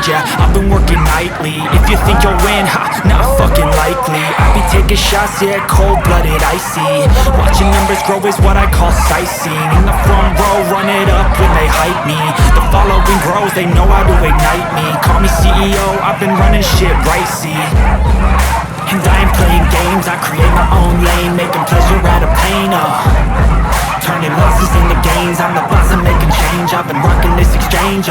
yeah, I've been working nightly. If you think you'll win, not fucking likely. I be taking shots, yeah, cold-blooded, icy. Watching numbers grow is what I call sightseeing. In the front row, run it up when they hype me. The following grows, they know how to ignite me. Call me CEO, I've been running shit right, see. And I ain't playing games, I create my own lane, making pleasure out of pain, turning losses into gains, I'm the boss, I'm making change. I've been rocking this exchange,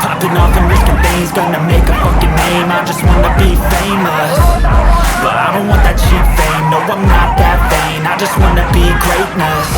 popping off and risking things, gonna make a fucking name. I just wanna be famous, but I don't want that cheap fame. No, I'm not that vain, I just wanna be greatness.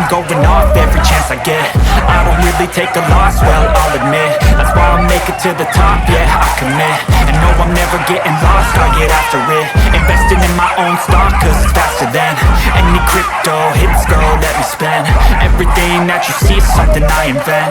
Going off every chance I get. I don't really take a loss, well, I'll admit. That's why I'll make it to the top, yeah, I commit. And no, I'm never getting lost, I get after it. Investing in my own stock, cause it's faster than any crypto hits go, let me spend. Everything that you see is something I invent,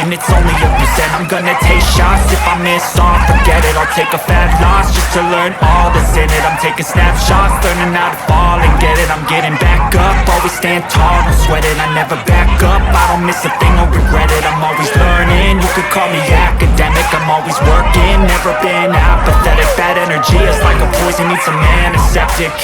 and it's only a percent. I'm gonna take shots, if I miss off, forget it. I'll take a fat loss just to learn all that's in it. I'm taking snapshots, learning how to fall and get it. I'm getting back up, always stand tall, don't sweat it. I never back up, I don't miss a thing or regret it. I'm always learning, you could call me academic. I'm always working, never been apathetic. Bad energy is like a poison, needs some antiseptic.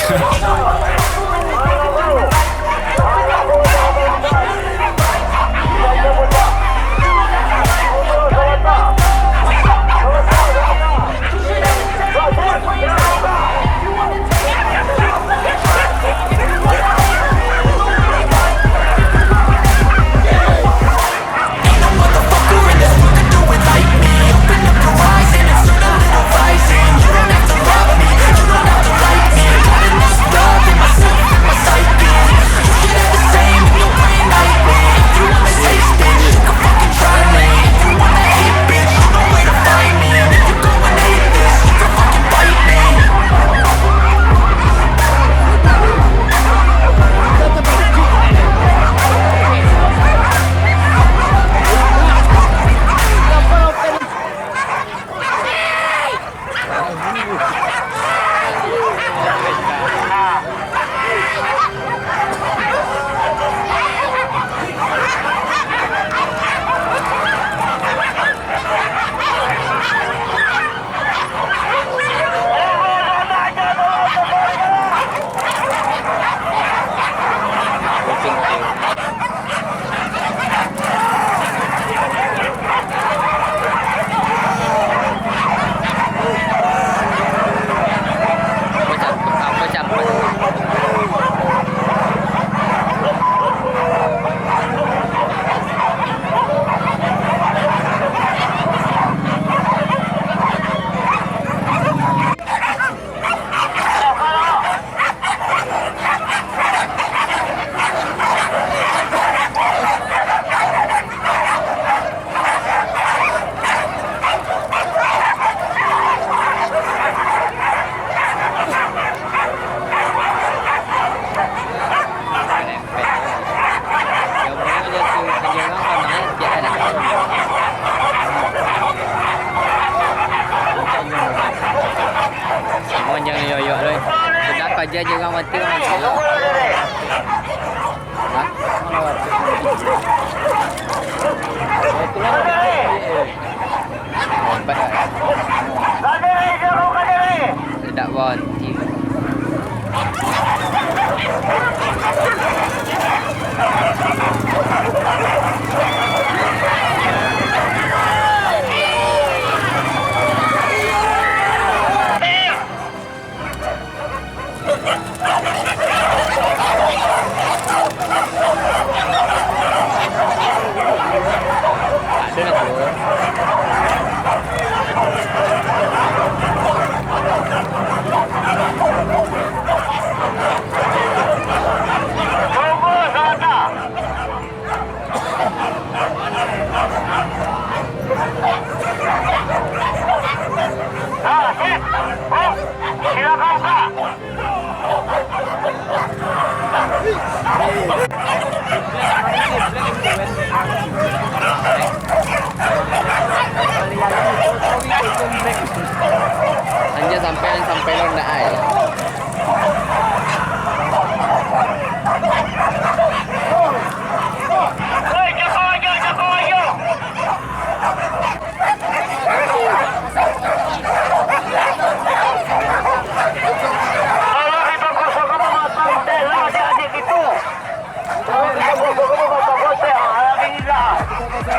saja juga mati mati. Tidak berhenti.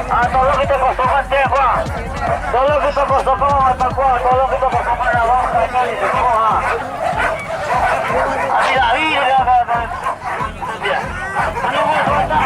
Tolong kita kosongkan cek Pak. Tolong kita kosongkan mata gua. Tolong kita kosongkan awak sekali semua. Tidak dia dia. Menunggu sebentar.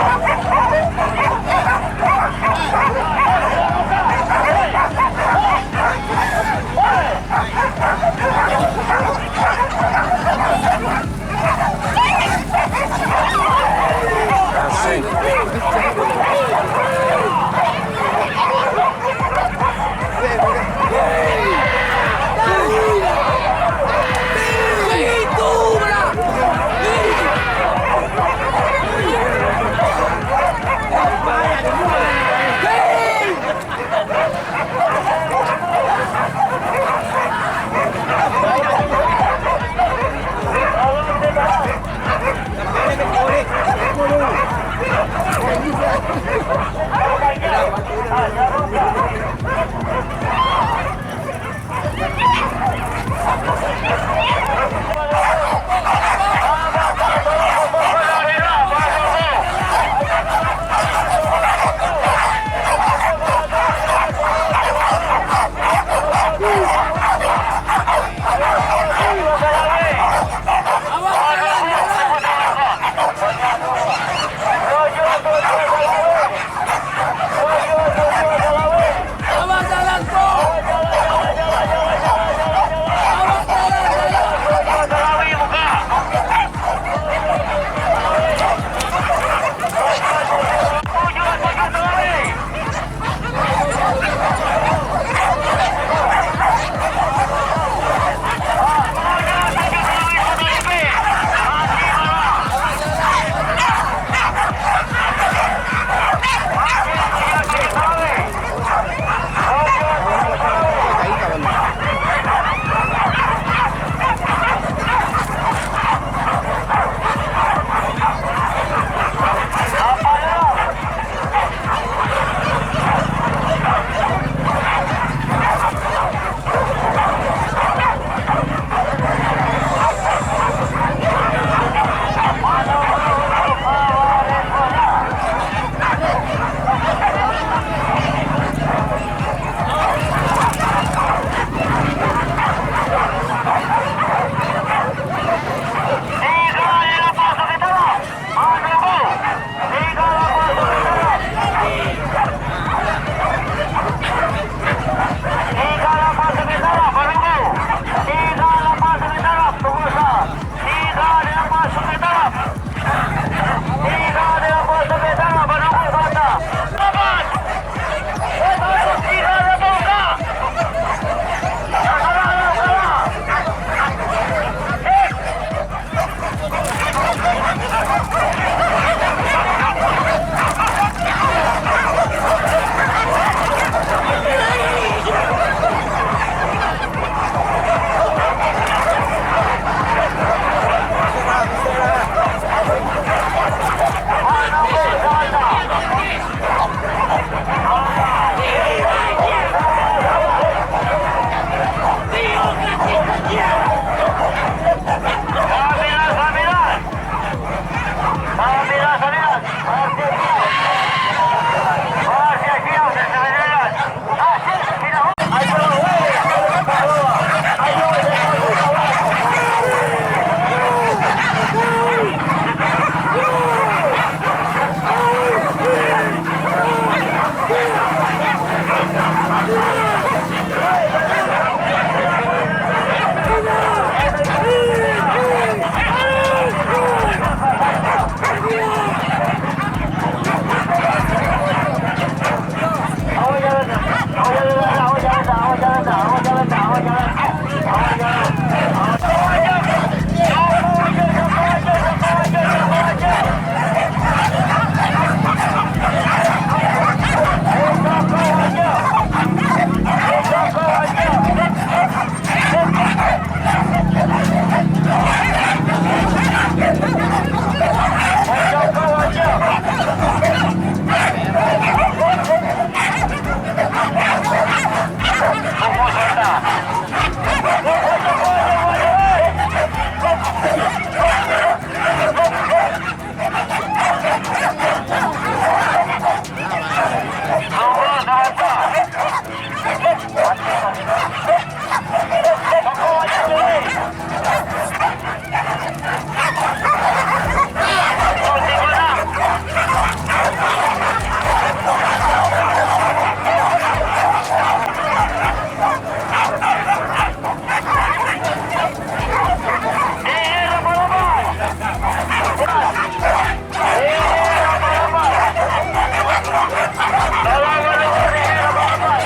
Tolong menunggu di daerah balapan.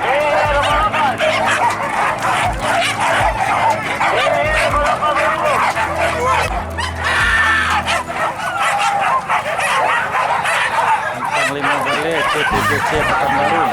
Di daerah balapan. Di daerah balapan menunggu. Bintang 5 balik ke TBC Pekanbaru.